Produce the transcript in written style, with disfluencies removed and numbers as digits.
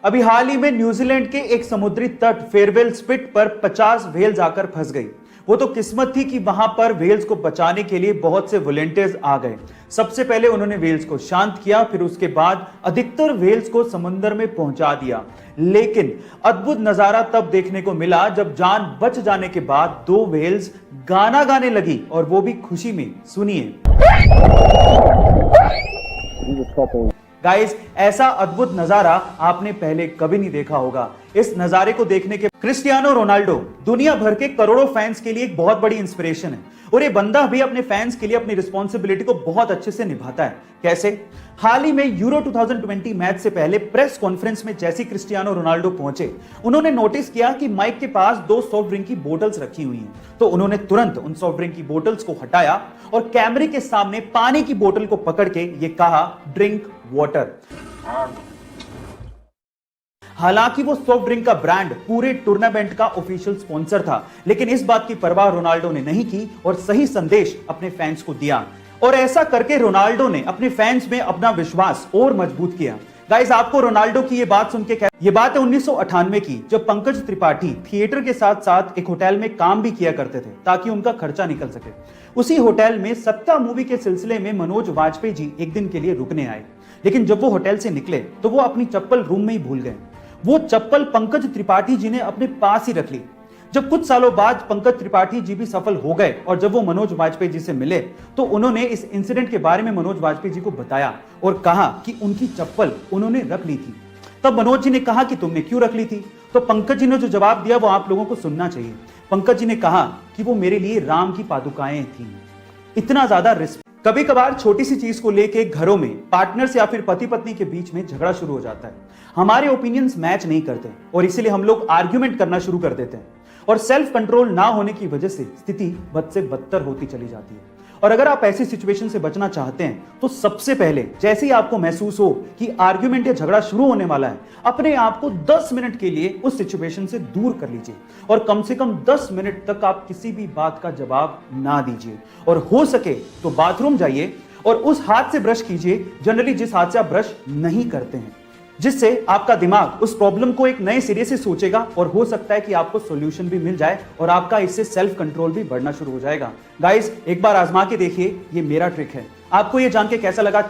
अभी हाल ही में न्यूजीलैंड के एक समुद्री तट फेयरवेल स्पिट पर 50 व्हेल्स आकर फंस गई। वो तो किस्मत थी कि वहां पर व्हेल्स को बचाने के लिए बहुत से वॉलंटियर्स आ गए। सबसे पहले उन्होंने व्हेल्स को शांत किया, फिर उसके बाद अधिकतर व्हेल्स को समुद्र में पहुंचा दिया। लेकिन अद्भुत नजारा तब देखने को मिला जब जान बच जाने के बाद दो व्हेल्स गाना गाने लगी, और वो भी खुशी में। सुनिए गाइस, ऐसा अद्भुत नजारा आपने पहले कभी नहीं देखा होगा। इस नजारे को देखने के क्रिस्टियानो रोनाल्डो दुनिया भर के करोड़ों फैंस के लिए एक बहुत बड़ी इंस्पिरेशन है, और ये बंदा भी अपने फैंस के लिए अपनी रिस्पॉन्सिबिलिटी को बहुत अच्छे से निभाता है। कैसे? हाल ही में यूरो 2020 मैच से पहले प्रेस कॉन्फ्रेंस में जैसे क्रिस्टियानो रोनाल्डो पहुंचे, उन्होंने नोटिस किया कि माइक के पास दो सॉफ्ट ड्रिंक की बोतल्स रखी हुई हैं। तो उन्होंने तुरंत उन सॉफ्ट ड्रिंक की बोतल्स को हटाया और कैमरे के सामने पानी की बोतल को पकड़ के ये कहा, ड्रिंक वाटर। हालांकि वो सॉफ्ट ड्रिंक का ब्रांड पूरे टूर्नामेंट का ऑफिशियल स्पॉन्सर था, लेकिन इस बात की परवाह रोनाल्डो ने नहीं की और सही संदेश अपने फैंस को दिया। और ऐसा करके रोनाल्डो ने अपने फैंस में अपना विश्वास और मजबूत किया। गाइस, आपको रोनाल्डो की ये बात सुन के ये बात है 1998 की, जब पंकज त्रिपाठी थिएटर के साथ साथ एक होटल में काम भी किया करते थे ताकि उनका खर्चा निकल सके। उसी होटल में सत्ता मूवी के सिलसिले में मनोज वाजपेयी जी एक दिन के लिए रुकने आए, लेकिन जब वो होटल से निकले तो वो अपनी चप्पल रूम में ही भूल गए। वो चप्पल पंकज त्रिपाठी जी ने अपने पास ही रख ली। जब कुछ सालों बाद पंकज त्रिपाठी जी भी सफल हो गए और जब वो मनोज वाजपेयी जी से मिले तो उन्होंने इस इंसिडेंट के बारे में मनोज वाजपेयी जी को बताया और कहा कि उनकी चप्पल उन्होंने रख ली थी। तब मनोज जी ने कहा कि तुमने क्यों रख ली थी? तो पंकज जी ने जो जवाब दिया वो आप लोगों को सुनना चाहिए। पंकज जी ने कहा कि वो मेरे लिए राम की पादुकाएं थी। इतना ज्यादा रिस्पेक्ट। कभी कभार छोटी सी चीज को लेके घरों में पार्टनर्स या फिर पति पत्नी के बीच में झगड़ा शुरू हो जाता है। हमारे ओपिनियंस मैच नहीं करते और इसीलिए हम लोग आर्ग्यूमेंट करना शुरू कर देते हैं, और सेल्फ कंट्रोल ना होने की वजह से स्थिति बद से बदतर होती चली जाती है। और अगर आप ऐसी सिचुएशन से बचना चाहते हैं तो सबसे पहले जैसे ही आपको महसूस हो कि आर्ग्यूमेंट या झगड़ा शुरू होने वाला है, अपने आप को 10 मिनट के लिए उस सिचुएशन से दूर कर लीजिए और कम से कम 10 मिनट तक आप किसी भी बात का जवाब ना दीजिए। और हो सके तो बाथरूम जाइए और उस हाथ से ब्रश कीजिए जनरली जिस हाथ से आप ब्रश नहीं करते हैं, जिससे आपका दिमाग उस प्रॉब्लम को एक नए सिरे से सोचेगा और हो सकता है कि आपको सॉल्यूशन भी मिल जाए और आपका इससे सेल्फ कंट्रोल भी बढ़ना शुरू हो जाएगा। गाइस, एक बार आजमा के देखिए, ये मेरा ट्रिक है। आपको ये जान के कैसा लगा?